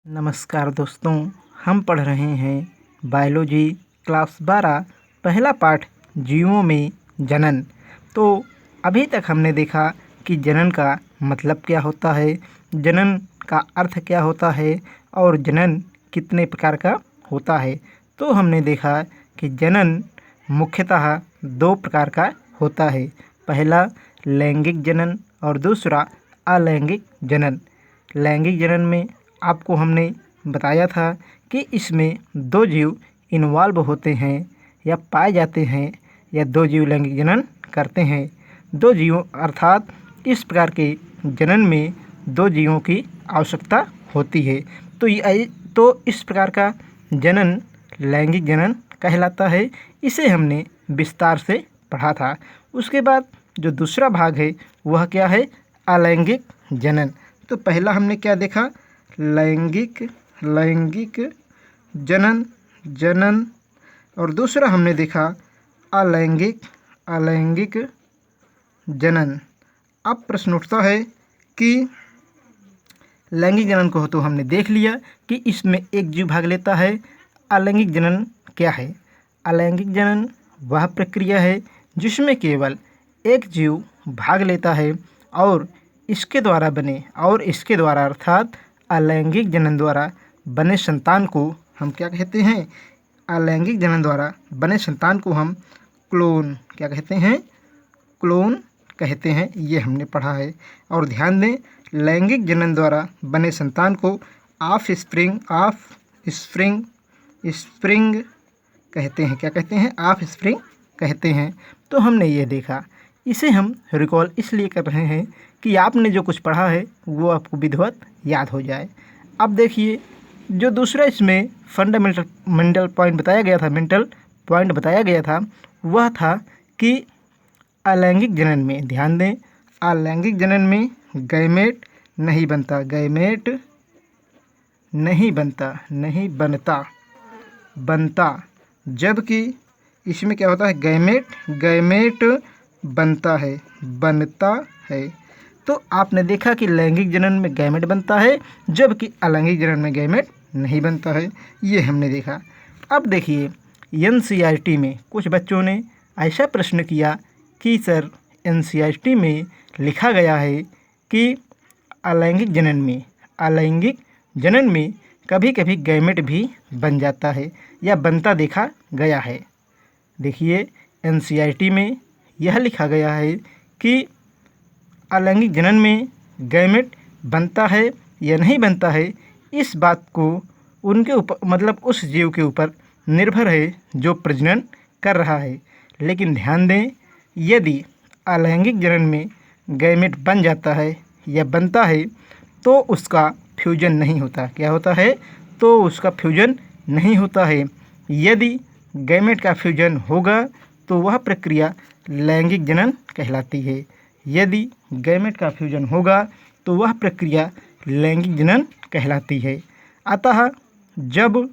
नमस्कार दोस्तों, हम पढ़ रहे हैं बायोलॉजी क्लास 12 पहला पाठ जीवों में जनन। तो अभी तक हमने देखा कि जनन का मतलब क्या होता है, जनन का अर्थ क्या होता है और जनन कितने प्रकार का होता है। तो हमने देखा कि जनन मुख्यतः दो प्रकार का होता है, पहला लैंगिक जनन और दूसरा अलैंगिक जनन। लैंगिक जनन में आपको हमने बताया था कि इसमें दो जीव इन्वॉल्व होते हैं या पाए जाते हैं या दो जीव लैंगिक जनन करते हैं। दो जीवों अर्थात इस प्रकार के जनन में दो जीवों की आवश्यकता होती है। तो इस प्रकार का जनन लैंगिक जनन कहलाता है। इसे हमने विस्तार से पढ़ा था। उसके बाद जो दूसरा भाग है वह क्या है, अलैंगिक जनन। तो पहला हमने क्या देखा, लैंगिक जनन और दूसरा हमने देखा अलैंगिक जनन। अब प्रश्न उठता है कि लैंगिक जनन को तो हमने देख लिया कि इसमें एक जीव भाग लेता है। अलैंगिक जनन क्या है? अलैंगिक जनन वह प्रक्रिया है जिसमें केवल एक जीव भाग लेता है और इसके द्वारा अर्थात अलैंगिक जनन द्वारा बने संतान को हम क्या कहते हैं? अलैंगिक जनन द्वारा बने संतान को हम क्लोन क्या कहते हैं? क्लोन कहते हैं। ये हमने पढ़ा है। और ध्यान दें, लैंगिक जनन द्वारा बने संतान को ऑफस्प्रिंग कहते हैं। क्या कहते हैं? ऑफस्प्रिंग कहते हैं। तो हमने ये देखा। इसे हम रिकॉल इसलिए कर रहे हैं कि आपने जो कुछ पढ़ा है वो आपको विधिवत याद हो जाए। अब देखिए, जो दूसरा इसमें मेंटल पॉइंट बताया गया था वह था कि अलैंगिक जनन में, ध्यान दें, अलैंगिक जनन में गैमेट नहीं बनता, जबकि इसमें क्या होता है, गैमेट बनता है। तो आपने देखा कि लैंगिक जनन में गैमेट बनता है जबकि अलैंगिक जनन में गैमेट नहीं बनता है। ये हमने देखा। अब देखिए, एनसीईआरटी में कुछ बच्चों ने ऐसा प्रश्न किया कि सर, एनसीईआरटी में लिखा गया है कि अलैंगिक जनन में कभी कभी गैमेट भी बन जाता है या बनता देखा गया है। देखिए, एनसीईआरटी में यह लिखा गया है कि अलैंगिक जनन में गैमेट बनता है या नहीं बनता है, इस बात को उनके ऊपर मतलब उस जीव के ऊपर निर्भर है जो प्रजनन कर रहा है। लेकिन ध्यान दें, यदि अलैंगिक जनन में गैमेट बन जाता है या बनता है तो उसका फ्यूजन नहीं होता। क्या होता है? तो उसका फ्यूजन नहीं होता है। यदि गैमेट का फ्यूजन होगा तो वह प्रक्रिया लैंगिक जनन कहलाती है। यदि गैमेट का फ्यूजन होगा तो वह प्रक्रिया लैंगिक जनन कहलाती है। अतः जब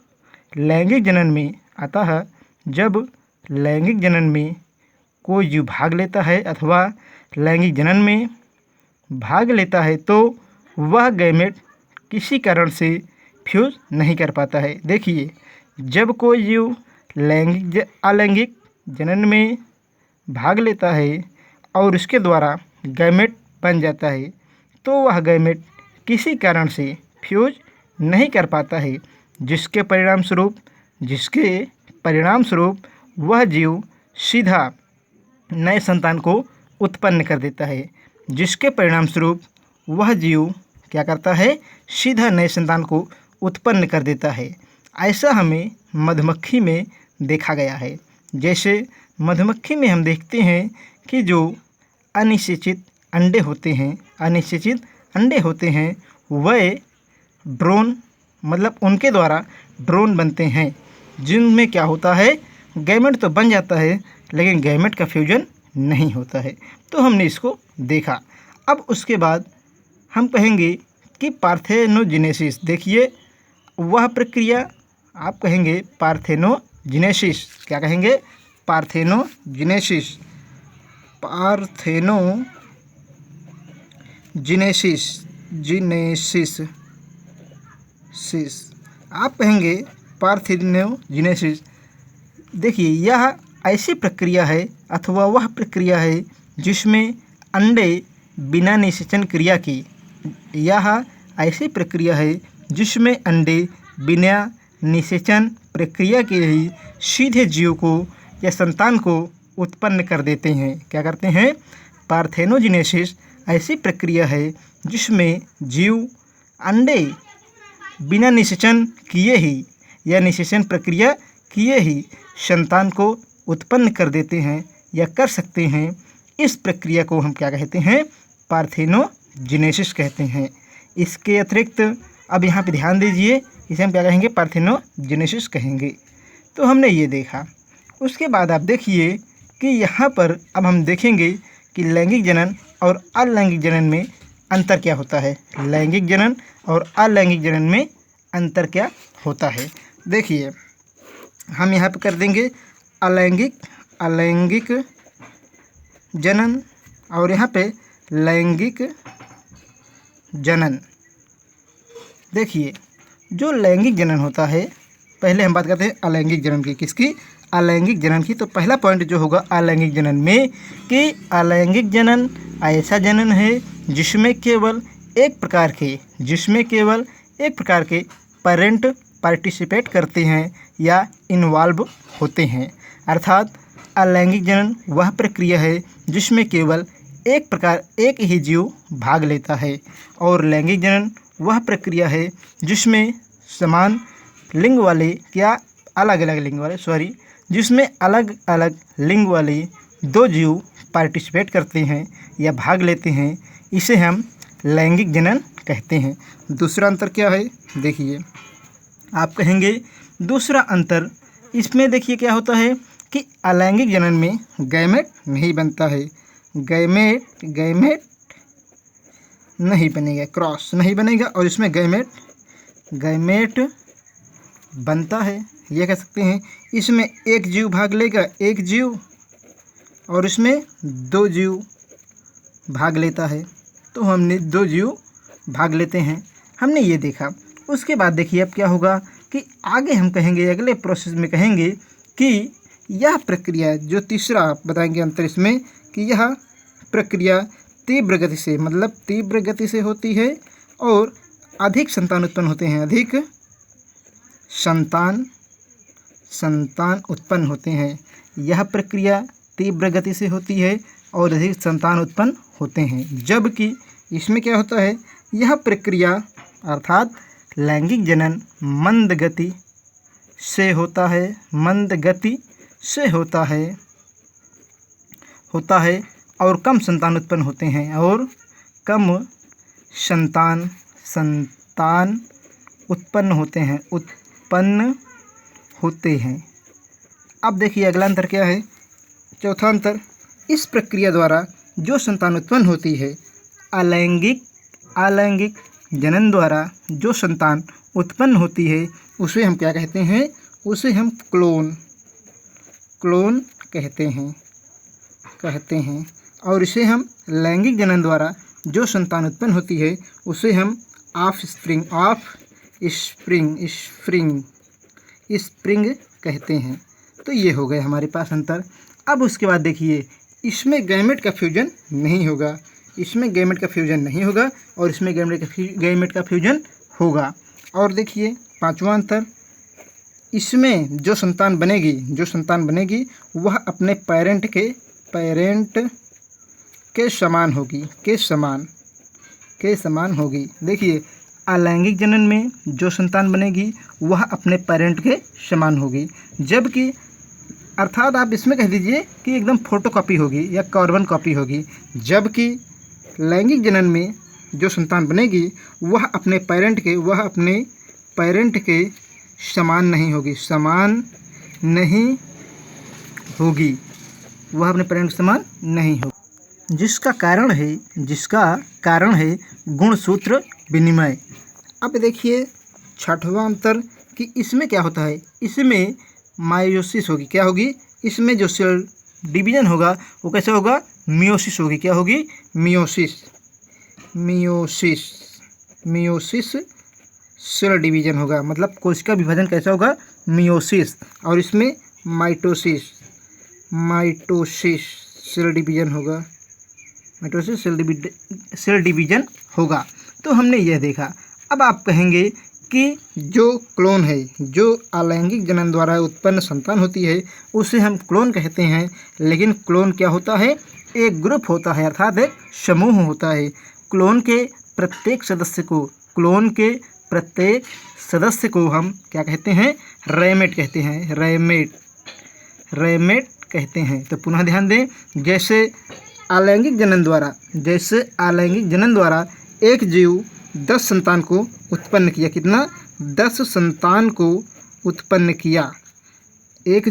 लैंगिक जनन में कोई जीव भाग लेता है अथवा लैंगिक जनन में भाग लेता है तो वह गैमेट किसी कारण से फ्यूज नहीं कर पाता है। देखिए, जब कोई जीव अलैंगिक जनन में भाग लेता है और इसके द्वारा गैमेट बन जाता है तो वह गैमेट किसी कारण से फ्यूज नहीं कर पाता है, जिसके परिणाम स्वरूप वह जीव सीधा नए संतान को उत्पन्न कर देता है। जिसके परिणाम स्वरूप वह जीव क्या करता है? सीधा नए संतान को उत्पन्न कर देता है। ऐसा हमें मधुमक्खी में देखा गया है। जैसे मधुमक्खी में हम देखते हैं कि जो अनिषेचित अंडे होते हैं वह ड्रोन उनके द्वारा ड्रोन बनते हैं, जिनमें क्या होता है, गैमेट तो बन जाता है लेकिन गैमेट का फ्यूजन नहीं होता है। तो हमने इसको देखा। अब उसके बाद हम कहेंगे कि पार्थेनोजेनेसिस। देखिए, वह प्रक्रिया आप कहेंगे पार्थेनोजेनेसिस। क्या कहेंगे? पार्थेनोजेनेसिस आप कहेंगे पार्थेनोजेनेसिस। देखिए, यह ऐसी प्रक्रिया है अथवा वह प्रक्रिया है जिसमें अंडे बिना निषेचन क्रिया की, यह ऐसी प्रक्रिया है जिसमें अंडे बिना निषेचन प्रक्रिया के ही सीधे जीव को या संतान को उत्पन्न कर देते हैं। क्या करते हैं? पार्थेनोजेनेसिस ऐसी प्रक्रिया है जिसमें जीव अंडे बिना निषेचन किए ही या निषेचन प्रक्रिया किए ही संतान को उत्पन्न कर देते हैं या कर सकते हैं। इस प्रक्रिया को हम क्या कहते हैं? पार्थेनोजेनेसिस कहते हैं। इसके अतिरिक्त अब यहाँ पे ध्यान दीजिए, इसे हम क्या कहेंगे? पार्थेनोजेनेसिस कहेंगे। तो हमने ये देखा। उसके बाद आप देखिए कि यहाँ पर अब हम देखेंगे कि लैंगिक जनन और अलैंगिक जनन में अंतर क्या होता है। लैंगिक जनन और अलैंगिक जनन में अंतर क्या होता है। देखिए, हम यहाँ पे कर देंगे अलैंगिक जनन और यहाँ पे लैंगिक जनन। देखिए, जो लैंगिक जनन होता है, पहले हम बात करते हैं अलैंगिक जनन की। किसकी? अलैंगिक जनन की। तो पहला पॉइंट जो होगा अलैंगिक जनन में कि अलैंगिक जनन ऐसा जनन है जिसमें केवल एक प्रकार के पेरेंट पार्टिसिपेट करते हैं या इन्वॉल्व होते हैं। अर्थात अलैंगिक जनन वह प्रक्रिया है जिसमें केवल एक ही जीव भाग लेता है, और लैंगिक जनन वह प्रक्रिया है जिसमें समान लिंग वाले जिसमें अलग अलग लिंग वाले दो जीव पार्टिसिपेट करते हैं या भाग लेते हैं। इसे हम लैंगिक जनन कहते हैं। दूसरा अंतर क्या है? देखिए, आप कहेंगे दूसरा अंतर इसमें देखिए क्या होता है कि अलैंगिक जनन में गैमेट नहीं बनता है। गैमेट नहीं बनेगा, क्रॉस नहीं बनेगा, और इसमें गैमेट बनता है। ये कह सकते हैं इसमें एक जीव भाग लेगा, एक जीव, और इसमें दो जीव भाग लेता है। तो हमने दो जीव भाग लेते हैं, हमने ये देखा। उसके बाद देखिए अब क्या होगा कि आगे हम कहेंगे, अगले प्रोसेस में कहेंगे कि यह प्रक्रिया जो तीसरा बताएंगे अंतर इसमें कि यह प्रक्रिया तीव्र गति से होती है और अधिक संतान उत्पन्न होते हैं। अधिक संतान उत्पन्न होते हैं। यह प्रक्रिया तीव्र गति से होती है और अधिक संतान उत्पन्न होते हैं। जबकि इसमें क्या होता है? यह प्रक्रिया अर्थात लैंगिक जनन मंद गति से होता है और कम संतान उत्पन्न होते हैं, और कम संतान उत्पन्न होते हैं। अब देखिए अगला अंतर क्या है? चौथा अंतर, इस प्रक्रिया द्वारा जो संतान उत्पन्न होती है, अलैंगिक जनन द्वारा जो संतान उत्पन्न होती है उसे हम क्या कहते हैं? उसे हम क्लोन कहते हैं। और इसे हम लैंगिक जनन द्वारा जो संतान उत्पन्न होती है उसे हम ऑफस्प्रिंग कहते हैं। तो ये हो गए हमारे पास अंतर। अब उसके बाद देखिए, इसमें गैमेट का फ्यूजन नहीं होगा, और इसमें गैमेट का फ्यूजन होगा। और देखिए पांचवा अंतर, इसमें जो संतान बनेगी वह अपने पेरेंट के समान होगी। देखिए, अलैंगिक जनन में जो संतान बनेगी वह अपने पेरेंट के समान होगी, जबकि अर्थात आप इसमें कह दीजिए कि एकदम फोटोकॉपी होगी या कार्बन कॉपी होगी। जबकि लैंगिक जनन में जो संतान बनेगी वह अपने पेरेंट के समान नहीं होगी, वह अपने पेरेंट के समान नहीं होगी, जिसका कारण है गुणसूत्र विनिमय। अब देखिए छठवां अंतर कि इसमें क्या होता है? इसमें मायोसिस होगी। क्या होगी? इसमें जो सेल डिवीजन होगा वो कैसे होगा? मियोसिस होगी। क्या होगी? मियोसिस सेल डिवीजन होगा, मतलब कोशिका विभाजन कैसा होगा, मियोसिस, और इसमें माइटोसिस सेल डिवीजन होगा, माइटोसिस सेल डिवीजन होगा। तो हमने यह देखा। अब आप कहेंगे कि जो क्लोन है, जो अलैंगिक जनन द्वारा उत्पन्न संतान होती है, उसे हम क्लोन कहते हैं। लेकिन क्लोन क्या होता है, एक ग्रुप होता है, अर्थात एक समूह होता है। क्लोन के प्रत्येक सदस्य को हम क्या कहते हैं, रैमेट कहते हैं, रैमेट कहते हैं। तो पुनः ध्यान दें, जैसे अलैंगिक जनन द्वारा एक जीव 10 संतान को उत्पन्न किया। कितना? 10 संतान को उत्पन्न किया। एक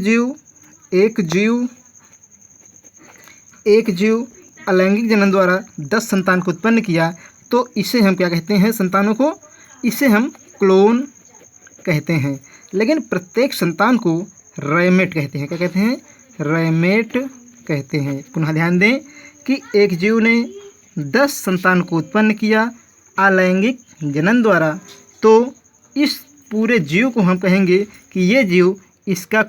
जीव अलैंगिक जनन द्वारा 10 संतान को उत्पन्न किया, तो इसे हम क्या कहते हैं, संतानों को, इसे हम क्लोन कहते हैं। लेकिन प्रत्येक संतान को रैमेट कहते हैं। क्या कहते हैं? रैमेट कहते हैं। पुनः ध्यान दें कि एक जीव ने 10 संतान को उत्पन्न किया अलैंगिक जनन द्वारा, तो इस पूरे जीव को हम कहेंगे कि ये जीव इसका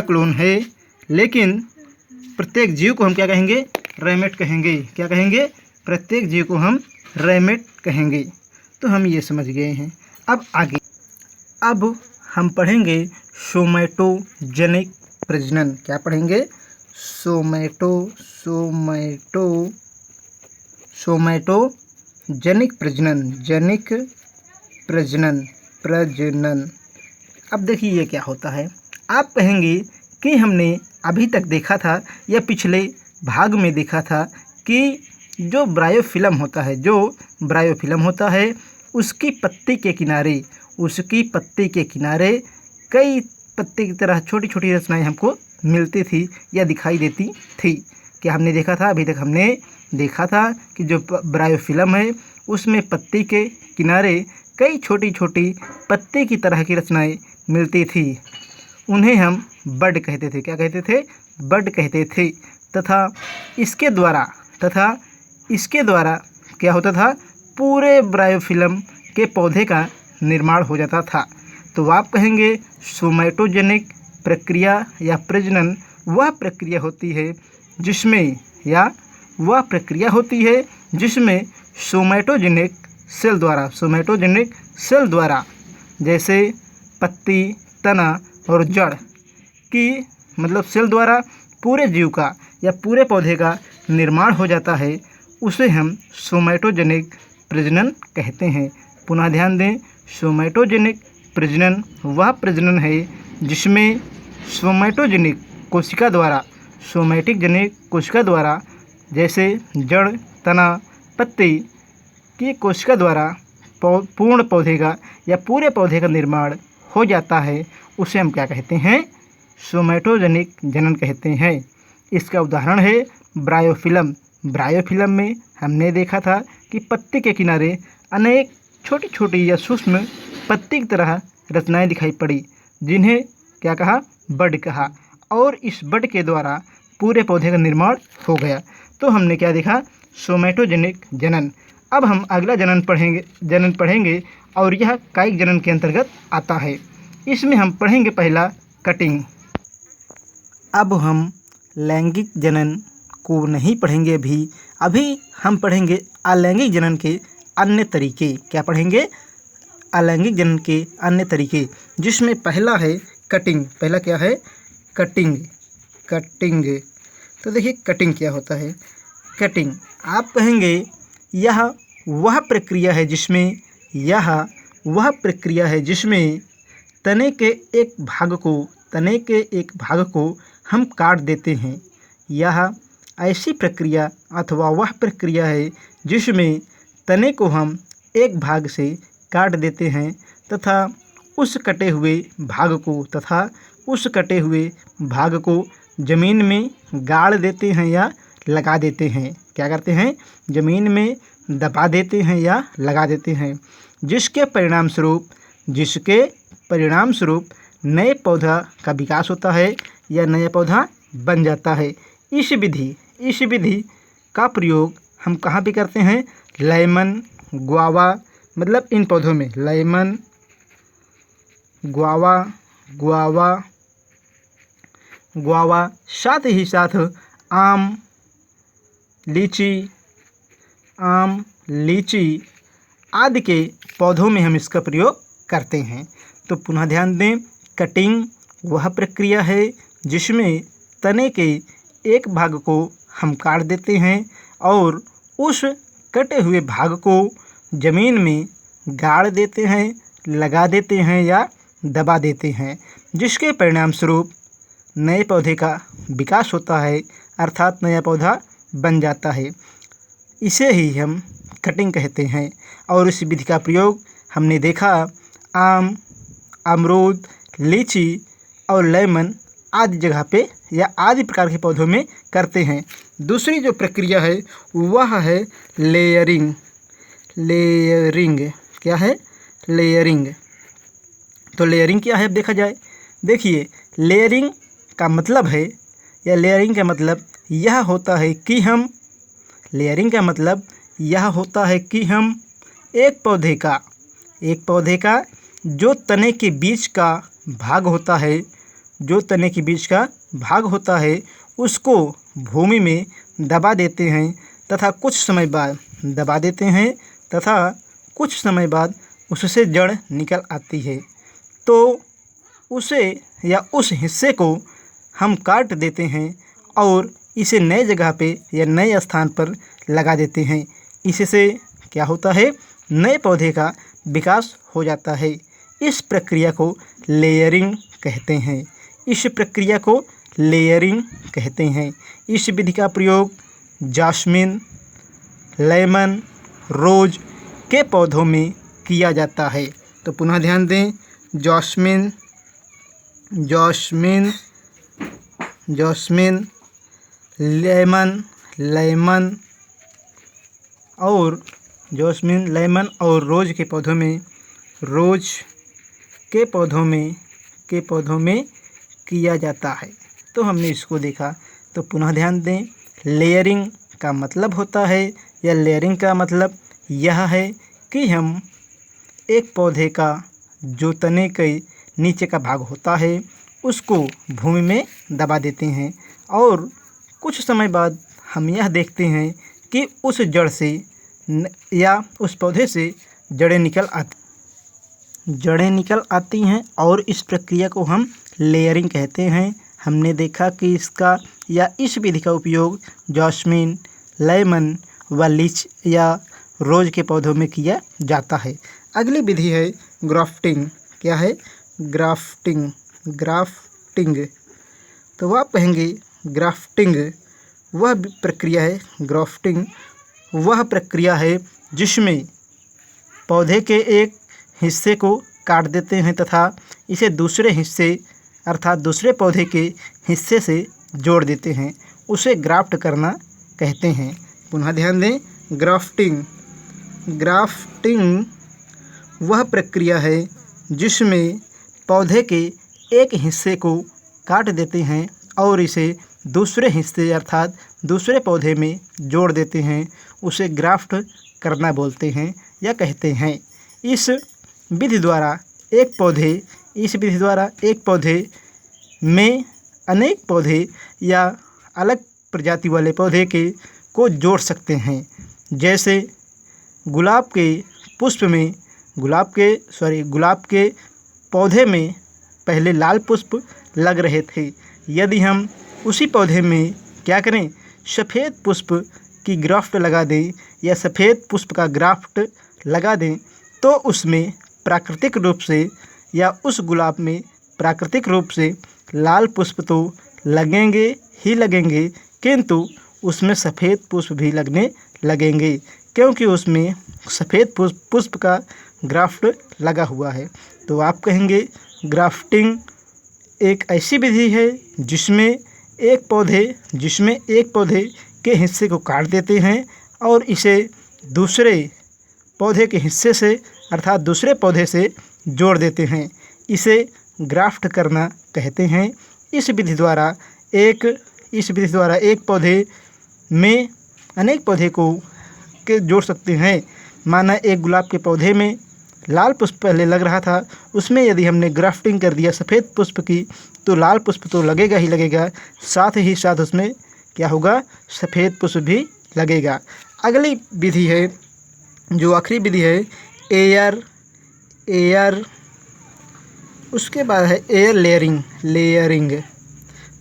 क्लोन है, लेकिन प्रत्येक जीव को हम क्या कहेंगे, रैमेट कहेंगे। क्या कहेंगे? प्रत्येक जीव को हम रैमेट कहेंगे। तो हम ये समझ गए हैं। अब आगे हम पढ़ेंगे सोमैटोजेनिक प्रजनन। क्या पढ़ेंगे? सोमैटोजेनिक प्रजनन। अब देखिए ये क्या होता है। आप कहेंगे कि हमने अभी तक देखा था या पिछले भाग में देखा था कि जो ब्रायोफिलम होता है, उसकी पत्ती के किनारे कई पत्ती की तरह छोटी छोटी रचनाएं हमको मिलती थी या दिखाई देती थी। क्या हमने देखा था? अभी तक हमने देखा था कि जो ब्रायोफिलम है, उसमें पत्ती के किनारे कई छोटी छोटी पत्ती की तरह की रचनाएं मिलती थी। उन्हें हम बड कहते थे। क्या कहते थे? बड कहते थे। तथा इसके द्वारा क्या होता था, पूरे ब्रायोफिलम के पौधे का निर्माण हो जाता था। तो आप कहेंगे सोमैटोजेनिक प्रक्रिया या प्रजनन वह प्रक्रिया होती है जिसमें सोमैटोजेनिक सेल द्वारा जैसे पत्ती, तना और जड़ की, मतलब सेल द्वारा पूरे जीव का या पूरे पौधे का निर्माण हो जाता है, उसे हम सोमैटोजेनिक प्रजनन कहते हैं। पुनः ध्यान दें, सोमैटोजेनिक प्रजनन वह प्रजनन है जिसमें सोमैटोजेनिक कोशिका द्वारा जैसे जड़, तना, पत्ती की कोशिका द्वारा पूर्ण पौधे का या पूरे पौधे का निर्माण हो जाता है। उसे हम क्या कहते हैं? सोमैटोजेनिक जनन कहते हैं। इसका उदाहरण है ब्रायोफिलम में हमने देखा था कि पत्ती के किनारे अनेक छोटी छोटी या सूक्ष्म पत्ती की तरह रचनाएं दिखाई पड़ी, जिन्हें क्या कहा? बड कहा। और इस बड के द्वारा पूरे पौधे का निर्माण हो गया। तो हमने क्या देखा? सोमैटोजेनिक जनन। अब हम अगला जनन पढ़ेंगे और यह कायिक जनन के अंतर्गत आता है। इसमें हम पढ़ेंगे पहला कटिंग। अब हम लैंगिक जनन को नहीं पढ़ेंगे अभी हम पढ़ेंगे अलैंगिक जनन के अन्य तरीके। क्या पढ़ेंगे? अलैंगिक जनन के अन्य तरीके, जिसमें पहला है कटिंग। पहला क्या है? कटिंग। तो देखिए कटिंग क्या होता है। कटिंग, आप कहेंगे यह वह प्रक्रिया है जिसमें तने के एक भाग को हम काट देते हैं। यह ऐसी प्रक्रिया अथवा वह प्रक्रिया है जिसमें तने को हम एक भाग से काट देते हैं तथा उस कटे हुए भाग को ज़मीन में गाड़ देते हैं या लगा देते हैं। क्या करते हैं? ज़मीन में दबा देते हैं या लगा देते हैं, जिसके परिणाम स्वरूप नए पौधा का विकास होता है या नया पौधा बन जाता है। इस विधि का प्रयोग हम कहाँ पे करते हैं? लेमन, गुआवा, मतलब इन पौधों में लेमन, गुआवा, गुआवा, गुआवा, साथ ही साथ आम, लीची, आम, लीची आदि के पौधों में हम इसका प्रयोग करते हैं। तो पुनः ध्यान दें, कटिंग वह प्रक्रिया है जिसमें तने के एक भाग को हम काट देते हैं और उस कटे हुए भाग को ज़मीन में गाड़ देते हैं, लगा देते हैं या दबा देते हैं, जिसके परिणाम स्वरूप नए पौधे का विकास होता है, अर्थात नया पौधा बन जाता है। इसे ही हम कटिंग कहते हैं। और इस विधि का प्रयोग हमने देखा आम, अमरूद, लीची और लेमन आदि जगह पे या आदि प्रकार के पौधों में करते हैं। दूसरी जो प्रक्रिया है वह है लेयरिंग। लेयरिंग क्या है? लेयरिंग। तो लेयरिंग क्या है अब देखा जाए। देखिए, लेयरिंग का मतलब है या लेयरिंग का मतलब यह होता है कि हम एक पौधे का जो तने के बीच का भाग होता है उसको भूमि में दबा देते हैं तथा कुछ समय बाद उससे जड़ निकल आती है। तो उसे या उस हिस्से को हम काट देते हैं और इसे नए जगह पे या नए स्थान पर लगा देते हैं। इससे क्या होता है? नए पौधे का विकास हो जाता है। इस प्रक्रिया को लेयरिंग कहते हैं। इस विधि का प्रयोग जास्मिन, लेमन, रोज के पौधों में किया जाता है। तो पुनः ध्यान दें, जास्मिन, लेमन और रोज के पौधों में किया जाता है। तो हमने इसको देखा। तो पुनः ध्यान दें, लेयरिंग का मतलब होता है या लेयरिंग का मतलब यह है कि हम एक पौधे का जो तने के नीचे का भाग होता है उसको भूमि में दबा देते हैं और कुछ समय बाद हम यह देखते हैं कि उस जड़ से या उस पौधे से जड़ें निकल आती हैं और इस प्रक्रिया को हम लेयरिंग कहते हैं। हमने देखा कि इस विधि का उपयोग जास्मिन, लेमन व लीची या रोज के पौधों में किया जाता है। अगली विधि है ग्राफ्टिंग। क्या है? ग्राफ्टिंग। तो आप कहेंगे ग्राफ्टिंग वह प्रक्रिया है जिसमें पौधे के एक हिस्से को काट देते हैं तथा इसे दूसरे हिस्से अर्थात दूसरे पौधे के हिस्से से जोड़ देते हैं। उसे ग्राफ्ट करना कहते हैं। पुनः ध्यान दें, ग्राफ्टिंग वह प्रक्रिया है जिसमें पौधे के एक हिस्से को काट देते हैं और इसे दूसरे हिस्से अर्थात दूसरे पौधे में जोड़ देते हैं। उसे ग्राफ्ट करना बोलते हैं या कहते हैं। इस विधि द्वारा एक पौधे में अनेक पौधे या अलग प्रजाति वाले पौधे को जोड़ सकते हैं। जैसे गुलाब के पौधे में पहले लाल पुष्प लग रहे थे। यदि हम उसी पौधे में क्या करें, सफ़ेद पुष्प की ग्राफ्ट लगा दें या सफ़ेद पुष्प का ग्राफ्ट लगा दें तो उसमें प्राकृतिक रूप से या उस गुलाब में प्राकृतिक रूप से लाल पुष्प तो लगेंगे ही लगेंगे, किंतु उसमें सफ़ेद पुष्प भी लगने लगेंगे क्योंकि उसमें सफ़ेद पुष्प का ग्राफ्ट लगा हुआ है। तो आप कहेंगे ग्राफ्टिंग एक ऐसी विधि है जिसमें एक पौधे के हिस्से को काट देते हैं और इसे दूसरे पौधे के हिस्से से अर्थात दूसरे पौधे से जोड़ देते हैं। इसे ग्राफ्ट करना कहते हैं। इस विधि द्वारा एक पौधे में अनेक पौधे को जोड़ सकते हैं। माना एक गुलाब के पौधे में लाल पुष्प पहले लग रहा था, उसमें यदि हमने ग्राफ्टिंग कर दिया सफ़ेद पुष्प की तो लाल पुष्प तो लगेगा ही लगेगा, साथ ही साथ उसमें क्या होगा, सफ़ेद पुष्प भी लगेगा। अगली विधि है, जो आखिरी विधि है, एयर उसके बाद है एयर लेयरिंग।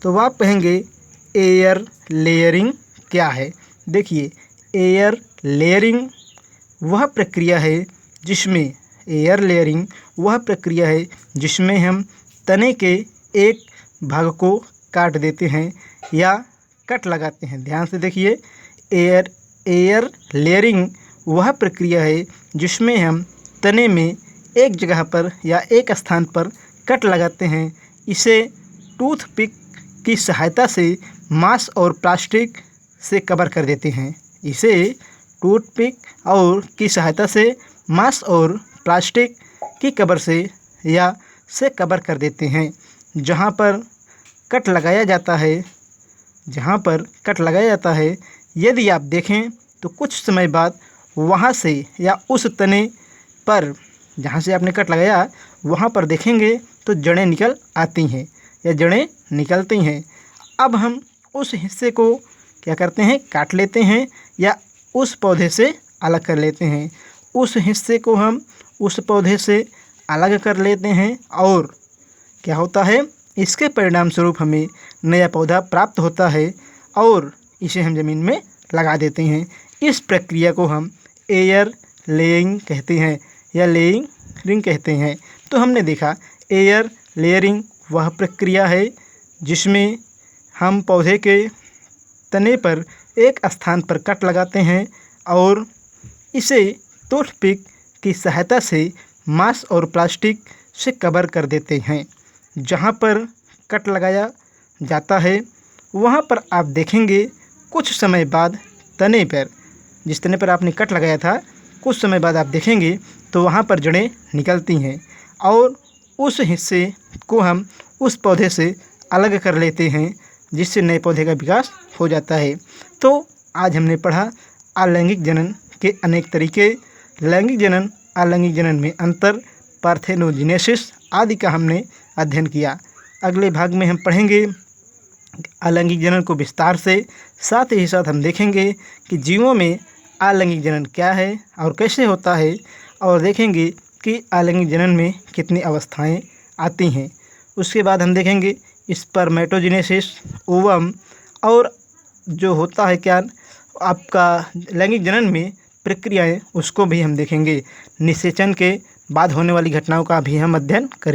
तो आप कहेंगे एयर लेयरिंग क्या है? देखिए, एयर लेयरिंग वह प्रक्रिया है जिसमें हम तने के एक भाग को काट देते हैं या कट लगाते हैं। ध्यान से देखिए, एयर लेयरिंग वह प्रक्रिया है जिसमें हम तने में एक जगह पर या एक स्थान पर कट लगाते हैं। इसे टूथपिक की सहायता से मांस और प्लास्टिक से कवर कर देते हैं। इसे टूथपिक की सहायता से मांस और प्लास्टिक की कवर से कवर कर देते हैं। जहाँ पर कट लगाया जाता है, यदि आप देखें तो कुछ समय बाद वहाँ से या उस तने पर जहाँ से आपने कट लगाया वहाँ पर देखेंगे तो जड़ें निकल आती हैं या जड़ें निकलती हैं। अब हम उस हिस्से को क्या करते हैं, काट लेते हैं या उस पौधे से अलग कर लेते हैं। उस हिस्से को हम उस पौधे से अलग कर लेते हैं और क्या होता है, इसके परिणाम स्वरूप हमें नया पौधा प्राप्त होता है और इसे हम ज़मीन में लगा देते हैं। इस प्रक्रिया को हम एयर लेइंग कहते हैं या लेयरिंग कहते हैं। तो हमने देखा, एयर लेयरिंग वह प्रक्रिया है जिसमें हम पौधे के तने पर एक स्थान पर कट लगाते हैं और इसे टूथपिक की सहायता से मांस और प्लास्टिक से कवर कर देते हैं। जहाँ पर कट लगाया जाता है वहाँ पर आप देखेंगे कुछ समय बाद तने पर, जिस तने पर आपने कट लगाया था, कुछ समय बाद आप देखेंगे तो वहाँ पर जड़ें निकलती हैं और उस हिस्से को हम उस पौधे से अलग कर लेते हैं, जिससे नए पौधे का विकास हो जाता है। तो आज हमने पढ़ा अलैंगिक जनन के अनेक तरीके, लैंगिक जनन, अलैंगिक जनन में अंतर, पार्थेनोजेनेसिस आदि का हमने अध्ययन किया। अगले भाग में हम पढ़ेंगे अलैंगिक जनन को विस्तार से, साथ ही साथ हम देखेंगे कि जीवों में अलैंगिक जनन क्या है और कैसे होता है, और देखेंगे कि अलैंगिक जनन में कितनी अवस्थाएं आती हैं। उसके बाद हम देखेंगे स्पर्मेटोजेनेसिस, ओवम, और जो होता है क्या आपका लैंगिक जनन में प्रक्रियाएं, उसको भी हम देखेंगे। निषेचन के बाद होने वाली घटनाओं का भी हम अध्ययन करेंगे।